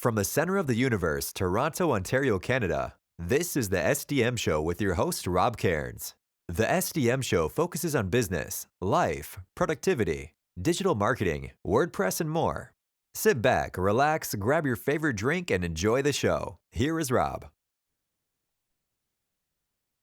From the center of the universe, Toronto, Ontario, Canada, this is the SDM Show with your host, Rob Cairns. The SDM Show focuses on business, life, productivity, digital marketing, WordPress, and more. Sit back, relax, grab your favorite drink, and enjoy the show. Here is Rob.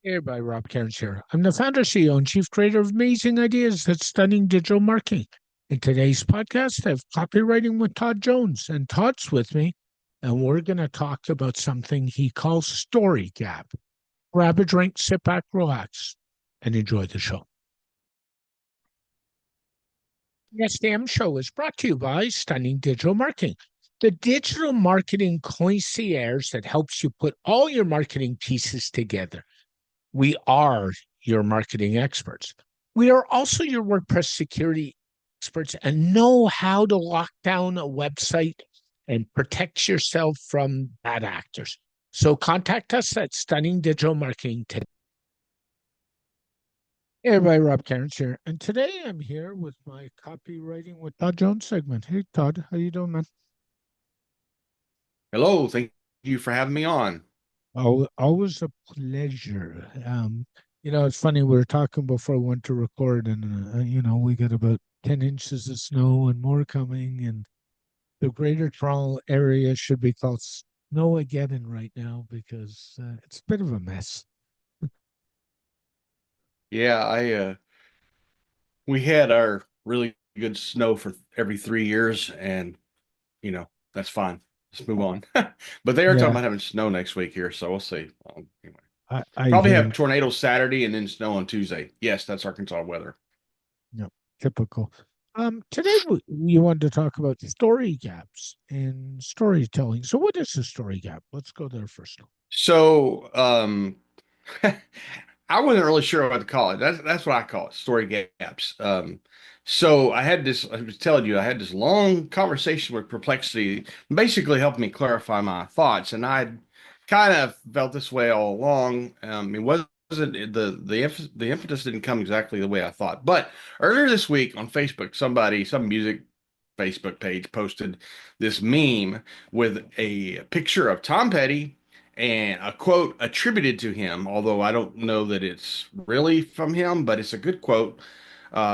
Hey, everybody, Rob Cairns here. I'm the founder, CEO, and chief creator of Amazing Ideas That's Stunning Digital Marketing. In today's podcast, I have Copywriting with Todd Jones, and Todd's with me, and we're going to talk about something he calls story gap. Grab a drink, sit back, relax, and enjoy the show. The SDM Show is brought to you by Stunning Digital Marketing, the digital marketing concierge that helps you put all your marketing pieces together. We are your marketing experts. We are also your WordPress security experts and know how to lock down a website and protect yourself from bad actors. So contact us at Stunning Digital Marketing today. Hey everybody, Rob Cairns here. And today I'm here with my Copywriting with Todd Jones segment. Hey Todd, how you doing, man? Hello, thank you for having me on. Oh, always a pleasure. It's funny, we were talking before we went to record, and we got about 10 inches of snow and more coming, and the Greater Toronto area should be called Snowageddon right now because it's a bit of a mess. Yeah, I we had our really good snow for every 3 years, and that's fine. Let's move on. But they are talking Yeah, about having snow next week here, so we'll see. Anyway, I probably hear, have tornadoes Saturday and then snow on Tuesday. Yes, that's Arkansas weather. you know, typical. Today we wanted to talk about story gaps in storytelling. So what is a story gap? Let's go there first. So, I wasn't really sure what to call it. That's what I call it, story gaps. So I was telling you, I had this long conversation with Perplexity, basically helped me clarify my thoughts, and I kind of felt this way all along. It wasn't the impetus didn't come exactly the way I thought. But earlier this week on Facebook, some music Facebook page posted this meme with a picture of Tom Petty and a quote attributed to him, although I don't know that it's really from him, but it's a good quote.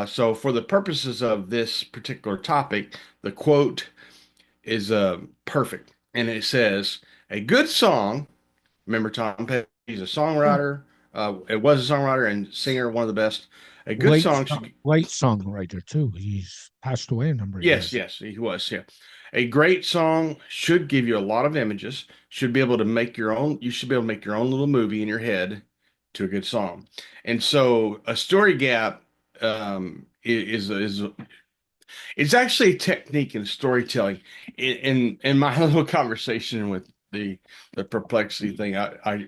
So, for the purposes of this particular topic, the quote is perfect. And it says, a good song, remember Tom Petty's a Yeah. songwriter, it was a songwriter and singer, one of the best. A good Late, song should, late songwriter too. He's passed away a number of yes, years. yes, he was, yeah. A great song should give you a lot of images, should be able to make your own, you should be able to make your own little movie in your head to a good song. And so a story gap is it's actually a technique in storytelling. In my little conversation with the perplexity thing,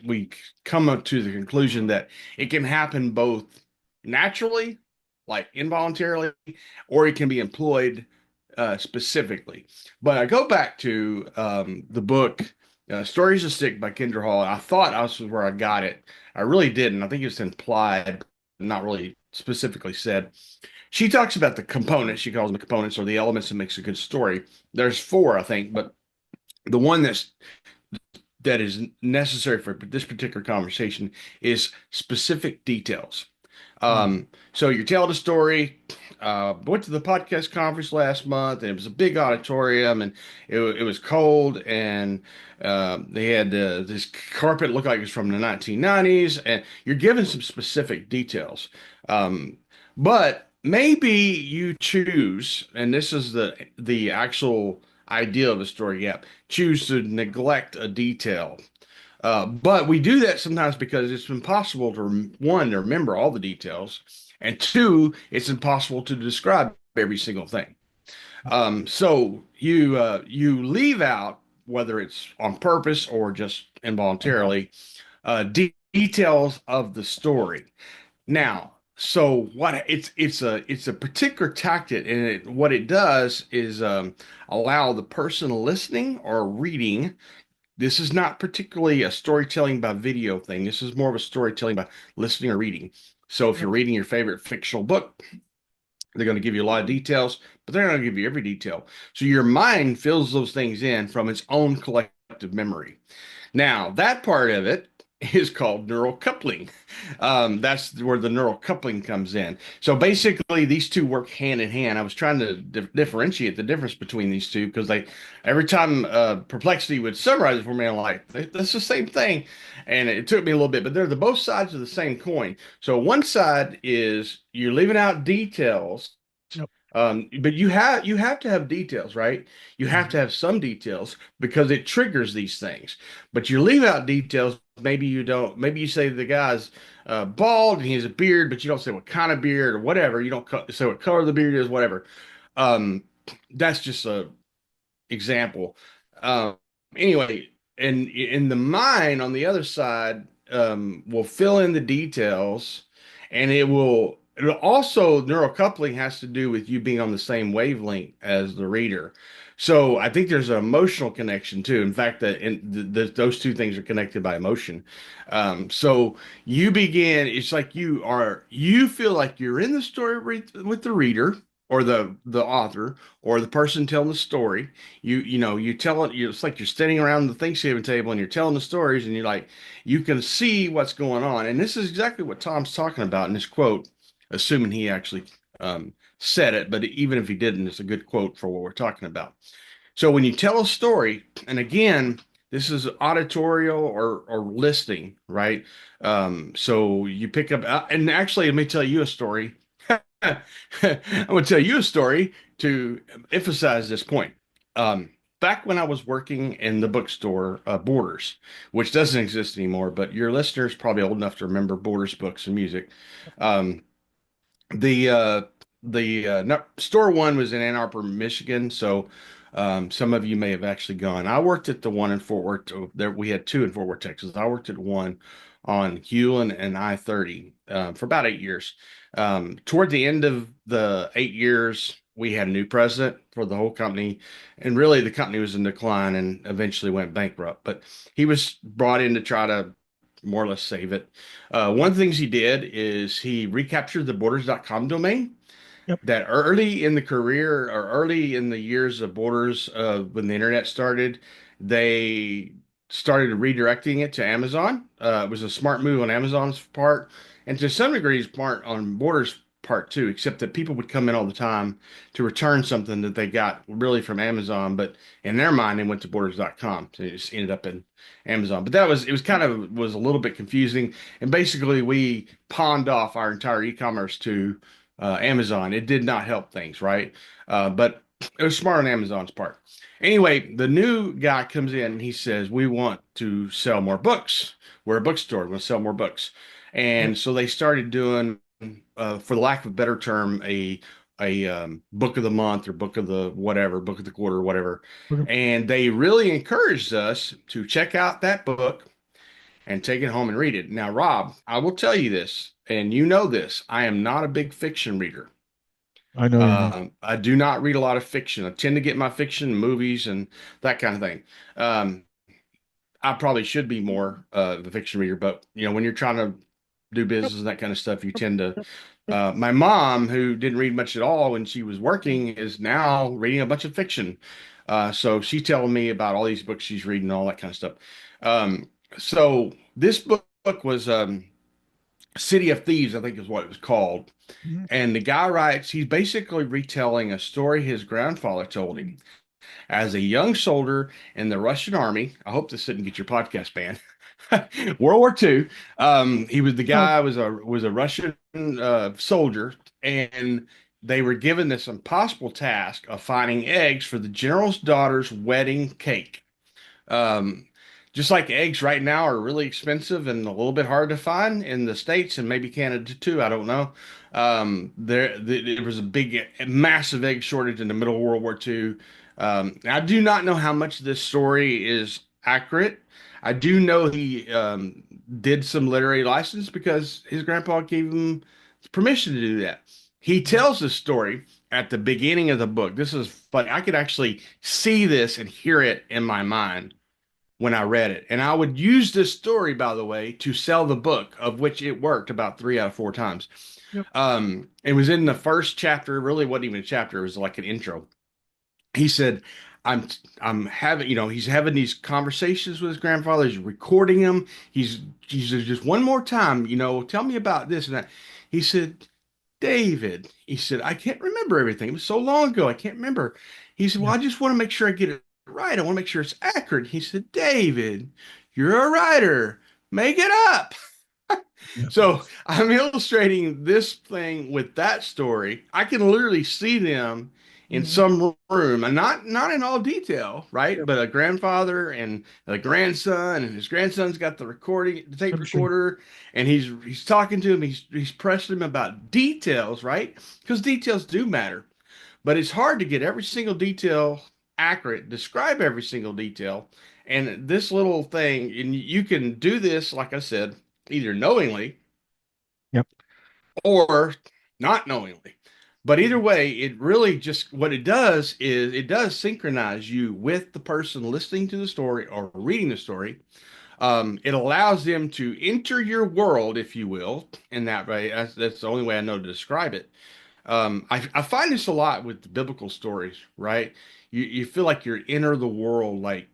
we come up to the conclusion that it can happen both naturally, like involuntarily, or it can be employed specifically. But I go back to the book Stories to Stick by Kendra Hall. I thought I was where I got it. I really didn't. I think it's implied, not really specifically said. She talks about the components. She calls them the components or the elements that makes a good story. There's four, I think, but the one that is necessary for this particular conversation is specific details. Mm. So you're telling a story. Went to the podcast conference last month, and it was a big auditorium, and it was cold, and they had this carpet looked like it was from the 1990s, and you're given some specific details. But maybe you choose, and this is the actual idea of a story gap, choose to neglect a detail. But we do that sometimes because it's impossible one, to remember all the details, and two, it's impossible to describe every single thing. So you leave out, whether it's on purpose or just involuntarily, details of the story. Now, so what it's a particular tactic, and what it does is allow the person listening or reading. This is not particularly a storytelling by video thing. This is more of a storytelling by listening or reading. So if you're reading your favorite fictional book, They're going to give you a lot of details, but they're not going to give you every detail. So your mind fills those things in from its own collective memory. Now, that part of it is called neural coupling. That's where the neural coupling comes in. So basically, these two work hand in hand. I was trying to differentiate the difference between these two because they, every time Perplexity would summarize it for me, I'm like, that's the same thing. And it took me a little bit, but they're the both sides of the same coin. So one side is you're leaving out details, Yep. but you have to have details, right? You have Mhm. to have some details because it triggers these things. But you leave out details. Maybe you don't. Maybe you say the guy's bald and he has a beard, but you don't say what kind of beard or whatever. You don't say what color the beard is, whatever. Um, that's just a example. Um, anyway, and in the mind on the other side, will fill in the details, and it'll also neural coupling has to do with you being on the same wavelength as the reader. So I think there's an emotional connection too. In fact, those two things are connected by emotion. So you begin, it's like you feel like you're in the story with the reader or the author or the person telling the story. You tell it, it's like you're standing around the Thanksgiving table and you're telling the stories, and you're like, you can see what's going on. And this is exactly what Tom's talking about in this quote, assuming he actually said it, but even if he didn't, it's a good quote for what we're talking about. So when you tell a story, and again, this is auditorial or listening, right? So you pick up, and actually, let me tell you a story. I'm going to tell you a story to emphasize this point. Um, Back when I was working in the bookstore, Borders, which doesn't exist anymore, but your listeners probably old enough to remember Borders books and music. Um, the no, store one was in Ann Arbor, Michigan. So some of you may have actually gone. I worked at the one in Fort Worth. There we had two in Fort Worth, Texas. I worked at one on Hewlin and I-30 for about 8 years. Toward the end of the 8 years, we had a new president for the whole company, and really the company was in decline and eventually went bankrupt. But he was brought in to try to more or less save it. One of the things he did is he recaptured the borders.com domain Yep. that early in the career or early in the years of Borders, when the internet started, they started redirecting it to Amazon. It was a smart move on Amazon's part, and to some degree, smart on Borders' part too, except that people would come in all the time to return something that they got really from Amazon, but in their mind, they went to borders.com. So it just ended up in Amazon. But it was kind of was a little bit confusing. And basically, we pawned off our entire e-commerce to Amazon. It did not help things, right? But it was smart on Amazon's part. Anyway, the new guy comes in and he says, "We want to sell more books. We're a bookstore. We want to sell more books." Yep. And so they started doing, for the lack of a better term, a book of the month or book of the whatever, book of the quarter, whatever. Okay. And they really encouraged us to check out that book and take it home and read it. Now, Rob, I will tell you this, and you know this, I am not a big fiction reader. I know you're not. I do not read a lot of fiction. I tend to get my fiction in movies and that kind of thing. Um, I probably should be more of a fiction reader, but when you're trying to do Yep. business and that kind of stuff, you tend to. Yep. Yep. My mom, who didn't read much at all when she was working, is now reading a bunch of fiction. So she's telling me about all these books she's reading, all that kind of stuff. So this book was City of Thieves, I think is what it was called. Mhm. And the guy writes, he's basically retelling a story his grandfather told him as a young soldier in the Russian army. I hope this didn't get your podcast banned. World War II. He was the No. guy was a Russian soldier, and they were given this impossible task of finding eggs for the general's daughter's wedding cake. Um, just like eggs right now are really expensive and a little bit hard to find in the States and maybe Canada too. I don't know. There was a big, massive egg shortage in the middle of World War II. I do not know how much this story is accurate. I do know he did some literary license because his grandpa gave him permission to do that. He tells this story at the beginning of the book. This is funny. I could actually see this and hear it in my mind. when I read it. And I would use this story, by the way, to sell the book, of which it worked about 3 out of 4 times. Yep. It was in the first chapter, it really wasn't even a chapter, it was like an intro. He said, I'm I'm having, he's having these conversations with his grandfather, he's recording them. He's just one more time, tell me about this and that. He said, David, he said, I can't remember everything. It was so long ago, I can't remember. He said, Yeah. well, I just want to make sure I get it right. I want to make sure it's accurate. He said, David, you're a writer. Make it up. Yeah. So I'm illustrating this thing with that story. I can literally see them in Mhm. some room, and not in all detail, right? Yep. But a grandfather and a grandson, and his grandson's got the tape I'm sure. recorder, and he's talking to him. He's pressing him about details, right? Because details do matter, but it's hard to get every single detail accurate, describe every single detail. And this little thing, and you can do this, like I said, either knowingly Yep. or not knowingly. But either Mhm. way, it really just what it does is it does synchronize you with the person listening to the story or reading the story. It allows them to enter your world, if you will, in that way. That's the only way I know to describe it. I find this a lot with the biblical stories, right? You feel like you're enter the world, like,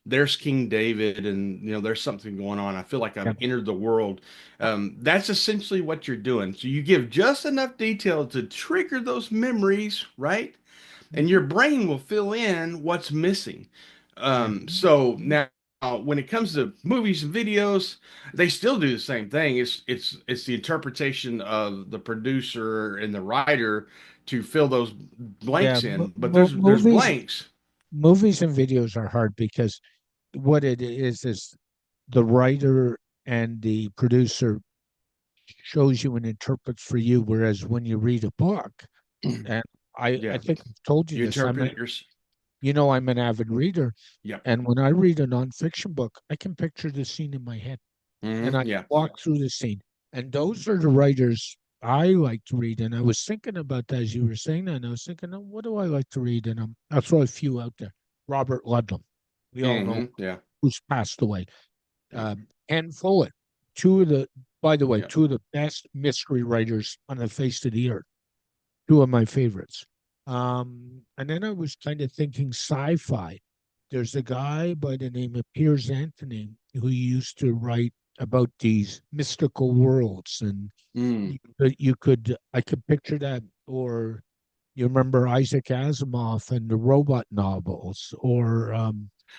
there's King David and, there's something going on. I feel like I've Yep. entered the world. That's essentially what you're doing. So you give just enough detail to trigger those memories, right? And your Mhm. brain will fill in what's missing. Mhm. So now when it comes to movies and videos, they still do the same thing. It's the interpretation of the producer and the writer to fill those Yeah. blanks in. But there's Movies, blanks. movies and videos are hard because what it is the writer and the producer shows you and interprets for you, whereas when you read a book, and I Yeah, think I've told you you this, interpret it I'm an avid reader, yeah. and when I read a nonfiction book, I can picture the scene in my head, and I Yeah. walk through the scene. And those are the writers I like to read. And I was thinking about that as you were saying that, and I was thinking, oh, what do I like to read? And I'll throw a few out there. Robert Ludlum, we all know Yeah. who's passed away. Yeah. Anne Follett, two of the, by the way, Yeah. two of the best mystery writers on the face of the earth, two of my favorites. And then I was kind of thinking sci-fi. There's a guy by the name of Piers Anthony who used to write about these mystical worlds, and Mm. I could picture that. Or you remember Isaac Asimov and the robot novels, or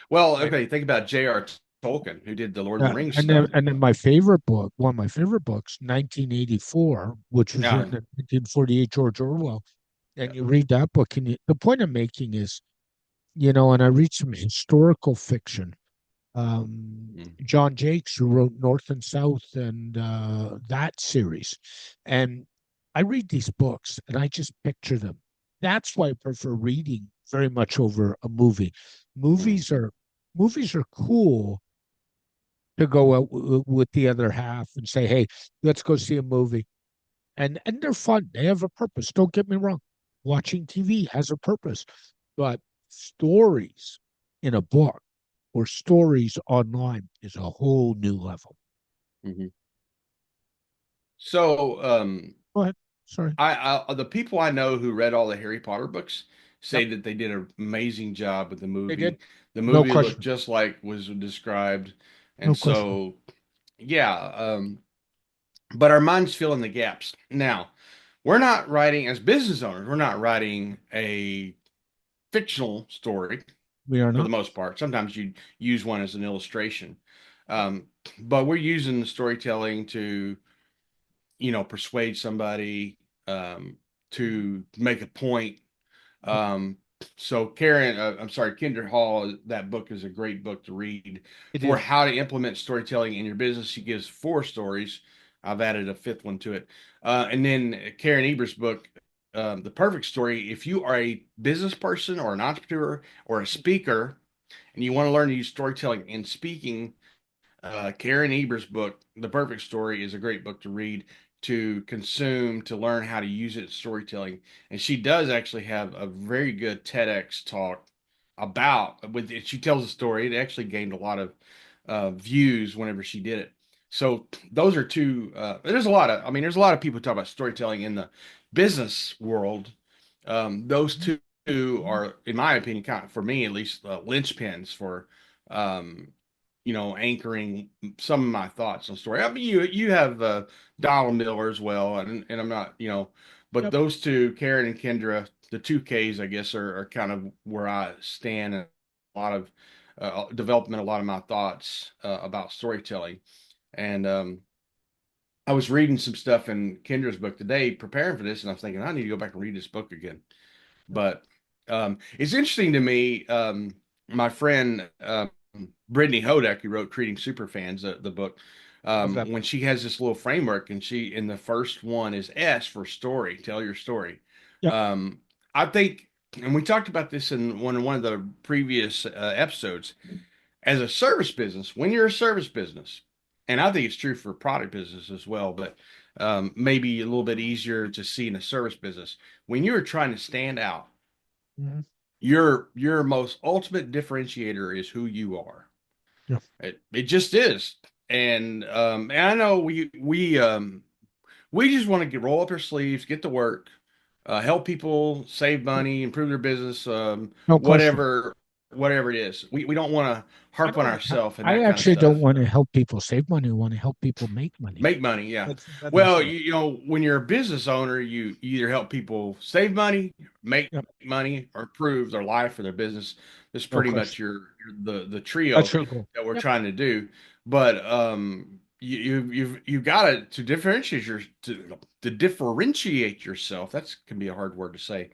Well, I, okay, think about J.R. Tolkien, who did the Lord of the Rings stuff. and then my favorite book, one of my favorite books, 1984, which was Yeah. written in 1948, George Orwell. Yeah. And you read that book, and the point I'm making is, and I read some historical fiction. Mm. John Jakes, who wrote North and South and that series. And I read these books and I just picture them. That's why I prefer reading very much over a movie. Mm. Movies are movies are cool to go out with the other half and say, "Hey, let's go see a movie." And they're fun. They have a purpose. Don't get me wrong. Watching TV has a purpose, but stories in a book or stories online is a whole new level. Mhm. So, Go ahead. Sorry. the people I know who read all the Harry Potter books Yep, say that they did an amazing job with the they did. movie. The No movie looked question. just like was described, No and question. so yeah. But our minds fill in the gaps. Now, we're not writing as business owners. We're not writing a fictional story We are for the not. most part. Sometimes you use one as an illustration, um, but we're using the storytelling to persuade somebody, Mhm. to make a point. Yep, Um, so Karen, I'm sorry, Kendra Hall, that book is a great book to read it for is. how to implement storytelling in your business. She gives 4 stories. I've added a fifth one to it. And then Karen Eber's book, The Perfect Story. If you are a business person or an entrepreneur or a speaker and you want to learn to use storytelling in speaking, Karen Eber's book, The Perfect Story, is a great book to read, to consume, to learn how to use it in storytelling. And she does actually have a very good TEDx talk about with it. She tells a story. It actually gained a lot of views whenever she did it. So those are two. There's a lot of. I mean, there's a lot of people talk about storytelling in the business world. Those two are, in my opinion, kind of, for me at least, linchpins for um, anchoring some of my thoughts on story. I mean, you have Donald Miller as well, and I'm not, but Yep. those two, Karen and Kendra, the two Ks, I guess, are kind of where I stand in a lot of development, a lot of my thoughts about storytelling. And I was reading some stuff in Kendra's book today, preparing for this, and I was thinking I need to go back and read this book again. But it's interesting to me. My friend Brittany Hodak, who wrote Treating Superfans, the book, Love that. when she has this little framework, and she in the first one is S for story, tell your story. Yep. Um, I think, and we talked about this in one of the previous episodes. As a service business, when you're a service business, and I think it's true for product business as well, but maybe a little bit easier to see in a service business. When you're trying to stand out, Mhm. your most ultimate differentiator is who you are. Yeah. It just is. And I know we just want to roll up our sleeves, get to work, help people save money, improve their business, No question. whatever it is. We don't want to I harp on don't. ourselves and I that kind of actually don't stuff. want to help people save money. I want to help people make money. Make money, yeah. That's the better Well, side. when you're a business owner, you either help people save money, make Yep. money, or improve their life or their business. That's No pretty much question. the That's trio your goal. that we're Yep. trying to do. But you've got to differentiate to differentiate yourself. That can be a hard word to say.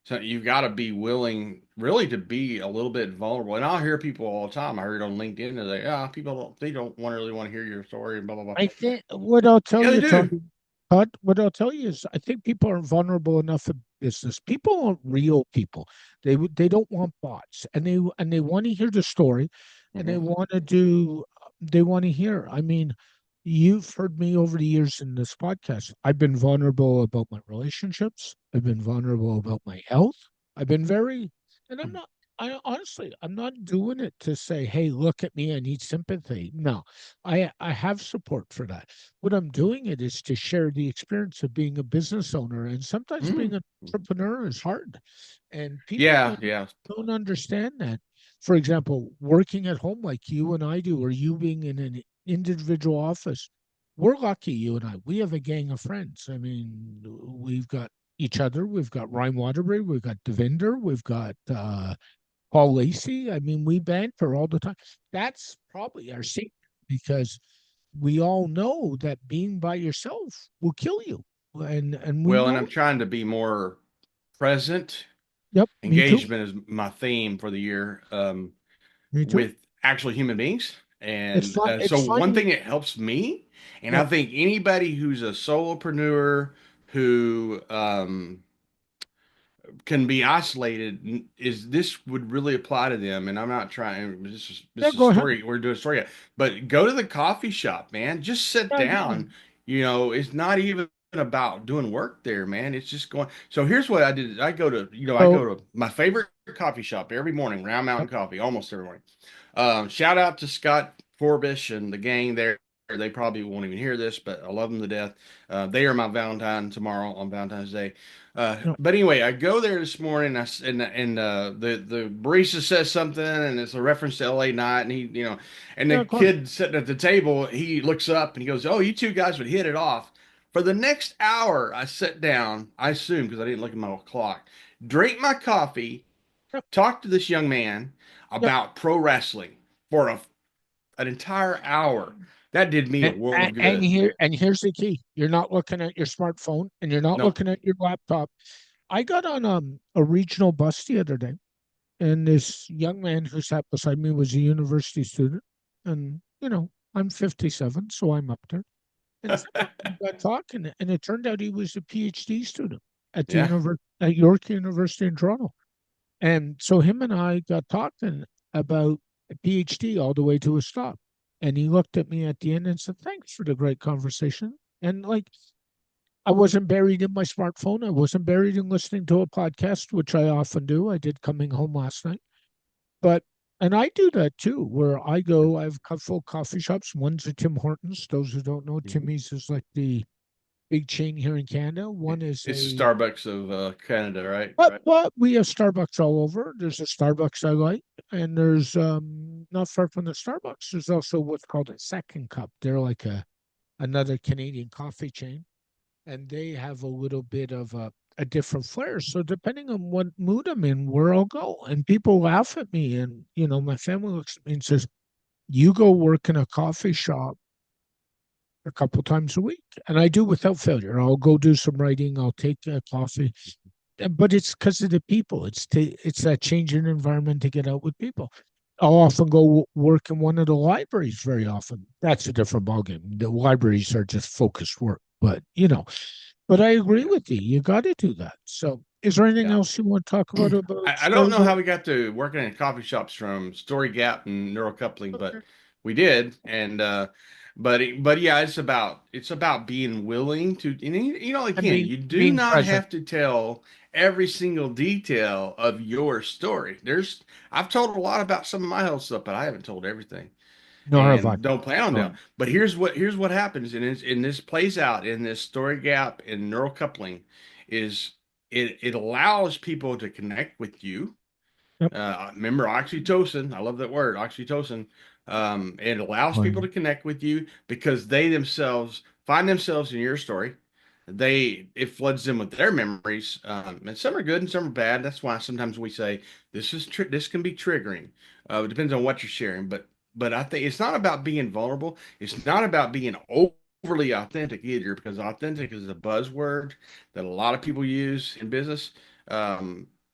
So you've got to be willing really to be a little bit vulnerable. And I'll hear people all the time. I heard on LinkedIn that people don't want really want to hear your story and blah blah blah. I think what I'll tell Yeah, they you, do. Todd, what I'll tell you is I think people are vulnerable enough in business. People want real people. They don't want bots, and they want to hear the story, and Hmm. they want to hear. I mean, you've heard me over the years in this podcast. I've been vulnerable about my relationships. I've been vulnerable about my health. I've been very, and I'm not. I honestly, I'm not doing it to say, "Hey, look at me. I need sympathy." No, I have support for that. What I'm doing it is to share the experience of being a business owner, and sometimes being Mm. an entrepreneur is hard, and people Yeah, yeah. don't understand that. For example, working at home like you and I do, or you being in an individual office, we're lucky, you and I. We have a gang of friends. I mean, we've got each other. We've got Ryan Waterbury. We've got Devinder. We've got Paul Lacey. I mean, we banter all the time. That's probably our secret because we all know that being by yourself will kill you. And we Well, and I'm know. trying to be more present. Yep, me too. Engagement is my theme for the year, Me too. with actual human beings. It's And fun. so It's one funny. thing that helps me, and I Yep. think anybody who's a solopreneur who can be isolated, is this would really apply to them. And I'm not trying, Yeah, this is go ahead. story, we're doing a story, but go to the coffee shop, man. Just sit Yeah, yeah. down. It's not even about doing work there, man. It's just going. So here's what I did. I So, go to my favorite coffee shop every morning, Round yep, Mountain Coffee, almost every morning. Shout out to Scott Forbish and the gang there. They probably won't even hear this, but I love them to death. They are my Valentine tomorrow on Valentine's Day. yep, But anyway, I go there this morning. And the barista says something, and it's a reference to L.A. Night, and and the yeah, go ahead. kid sitting at the table, he looks up and he goes, "Oh, you two guys would hit it off." For the next hour, I sat down. I assume because I didn't look at my clock, drink my coffee, Yep, talk to this young man yep. about pro wrestling for an entire hour. That did me a world of good. And here's the key. You're not looking at your smartphone and you're not No, looking at your laptop. I got on a regional bus the other day, and this young man who sat beside me was a university student. And, I'm 57, so I'm up there. And we got talking, and it turned out he was a PhD student yeah. at York University in Toronto. And so him and I got talking about a PhD all the way to a stop. And he looked at me at the end and said, "Thanks for the great conversation." And like, I wasn't buried in my smartphone. I wasn't buried in listening to a podcast, which I often do. I did coming home last night. But and I do that too, where I go, I have a couple of coffee shops. One's a Tim Hortons. Those who don't know, Mhm. Timmy's is like the big chain here in Canada. One is It's a Starbucks of Canada, right? but we have Starbucks all over. There's a Starbucks I like, and there's not far from the Starbucks, there's also what's called a Second Cup. They're like a another Canadian coffee chain, and they have a little bit of a different flair. So depending on what mood I'm in, where I'll go. And people laugh at me, and my family looks at me and says, "You go work in a coffee shop a couple times a week," and I do without failure. I'll go do some writing. I'll take a coffee, but it's because of the people. It's that change in environment to get out with people. I'll often go work in one of the libraries. Very often, that's a different ballgame. The libraries are just focused work, but But I agree Yeah. with you. You got to do that. So, is there anything Yeah. else you want to talk about I don't know how storytelling? we got to working in coffee shops from Story Gap and neural coupling, but Okay. we did. And but yeah, it's about being willing to, and And again, being you do being not present. have to tell every single detail of your story. I've told a lot about some of my health stuff, but I haven't told everything Nor have I. and don't plan on Nor that. But here's what happens, and this plays out in this story gap and neural coupling, is it allows people to connect with you. Yep. Remember oxytocin? I love that word, oxytocin. It allows people to Fine. connect with you because they themselves find themselves in your story. It floods them with their memories, and some are good and some are bad. That's why sometimes we say this can be triggering. It depends on what you're sharing, but I think it's not about being vulnerable. It's not about being overly authentic either, because authentic is a buzzword that a lot of people use in business.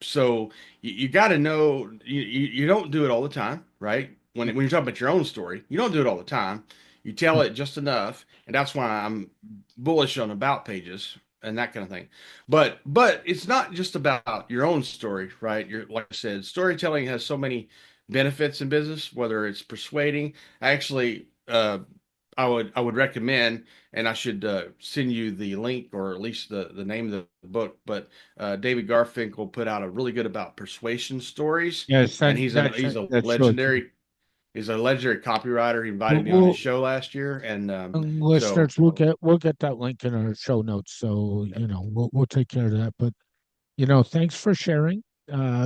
So you got to know you don't do it all the time, right? When you're talking about your own story, you don't do it all the time. You tell it just enough, and that's why I'm bullish on about pages and that kind of thing. But it's not just about your own story, right? You're like I said, storytelling has so many benefits in business, whether it's persuading. Actually, I would recommend, and I should send you the link or at least the name of the book. But David Garfinkel put out a really good about persuasion stories, Yes, and and that's really true. he's a legendary copywriter. He We'll, invited me on his we'll show last year, and so listeners, we'll get that link in our show notes. So we'll take care of that. But thanks for sharing.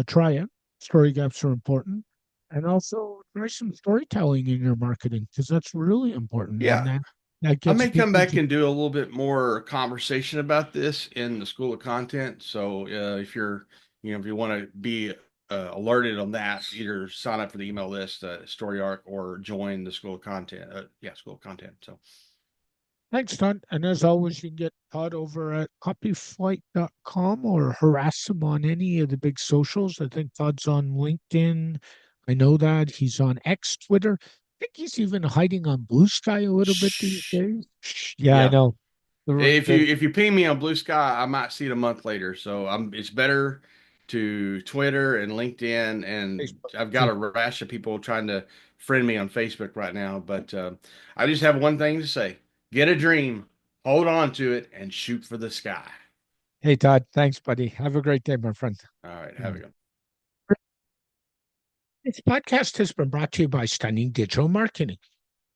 Try it. Story gaps are important, and also try some storytelling in your marketing because that's really important, and yeah. that I gets may come people back to. and do a little bit more conversation about this in the School of Content. So if you want to be alerted on that, either sign up for the email list, Story Arc, or join the School of Content. Yeah, School of Content. So Thanks, Todd. And as always, you can get Todd over at copyflight.com or harass him on any of the big socials. I think Todd's on LinkedIn. I know that. He's on X, Twitter. I think he's even hiding on Blue Sky a little bit these shh. days. Yeah, I Yeah. know. If The you ping me on Blue Sky, I might see it a month later. So it's better to Twitter and LinkedIn, and Facebook. I've got Yeah. a rash of people trying to friend me on Facebook right now. But I just have one thing to say: get a dream, hold on to it, and shoot for the sky. Hey, Todd. Thanks, buddy. Have a great day, my friend. All right, have a Mm. good one. This podcast has been brought to you by Stunning Digital Marketing,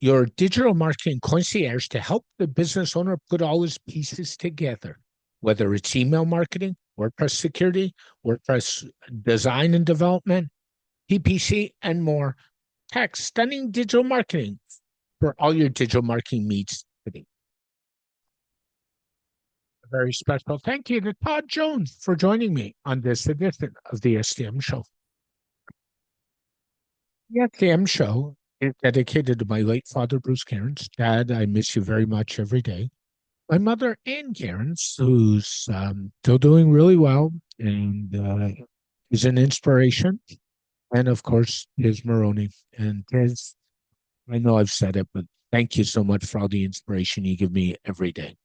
your digital marketing concierge to help the business owner put all his pieces together, whether it's email marketing, WordPress security, WordPress design and development, PPC, and more. Text Stunning Digital Marketing for all your digital marketing needs today. A very special thank you to Todd Jones for joining me on this edition of the SDM Show. The SDM Show is dedicated to my late father, Bruce Cairns. Dad, I miss you very much every day. My mother, Ann Cairns, who's still doing really well and is an inspiration. And of course, Tiz Maroney. And Tiz, I know I've said it, but thank you so much for all the inspiration you give me every day.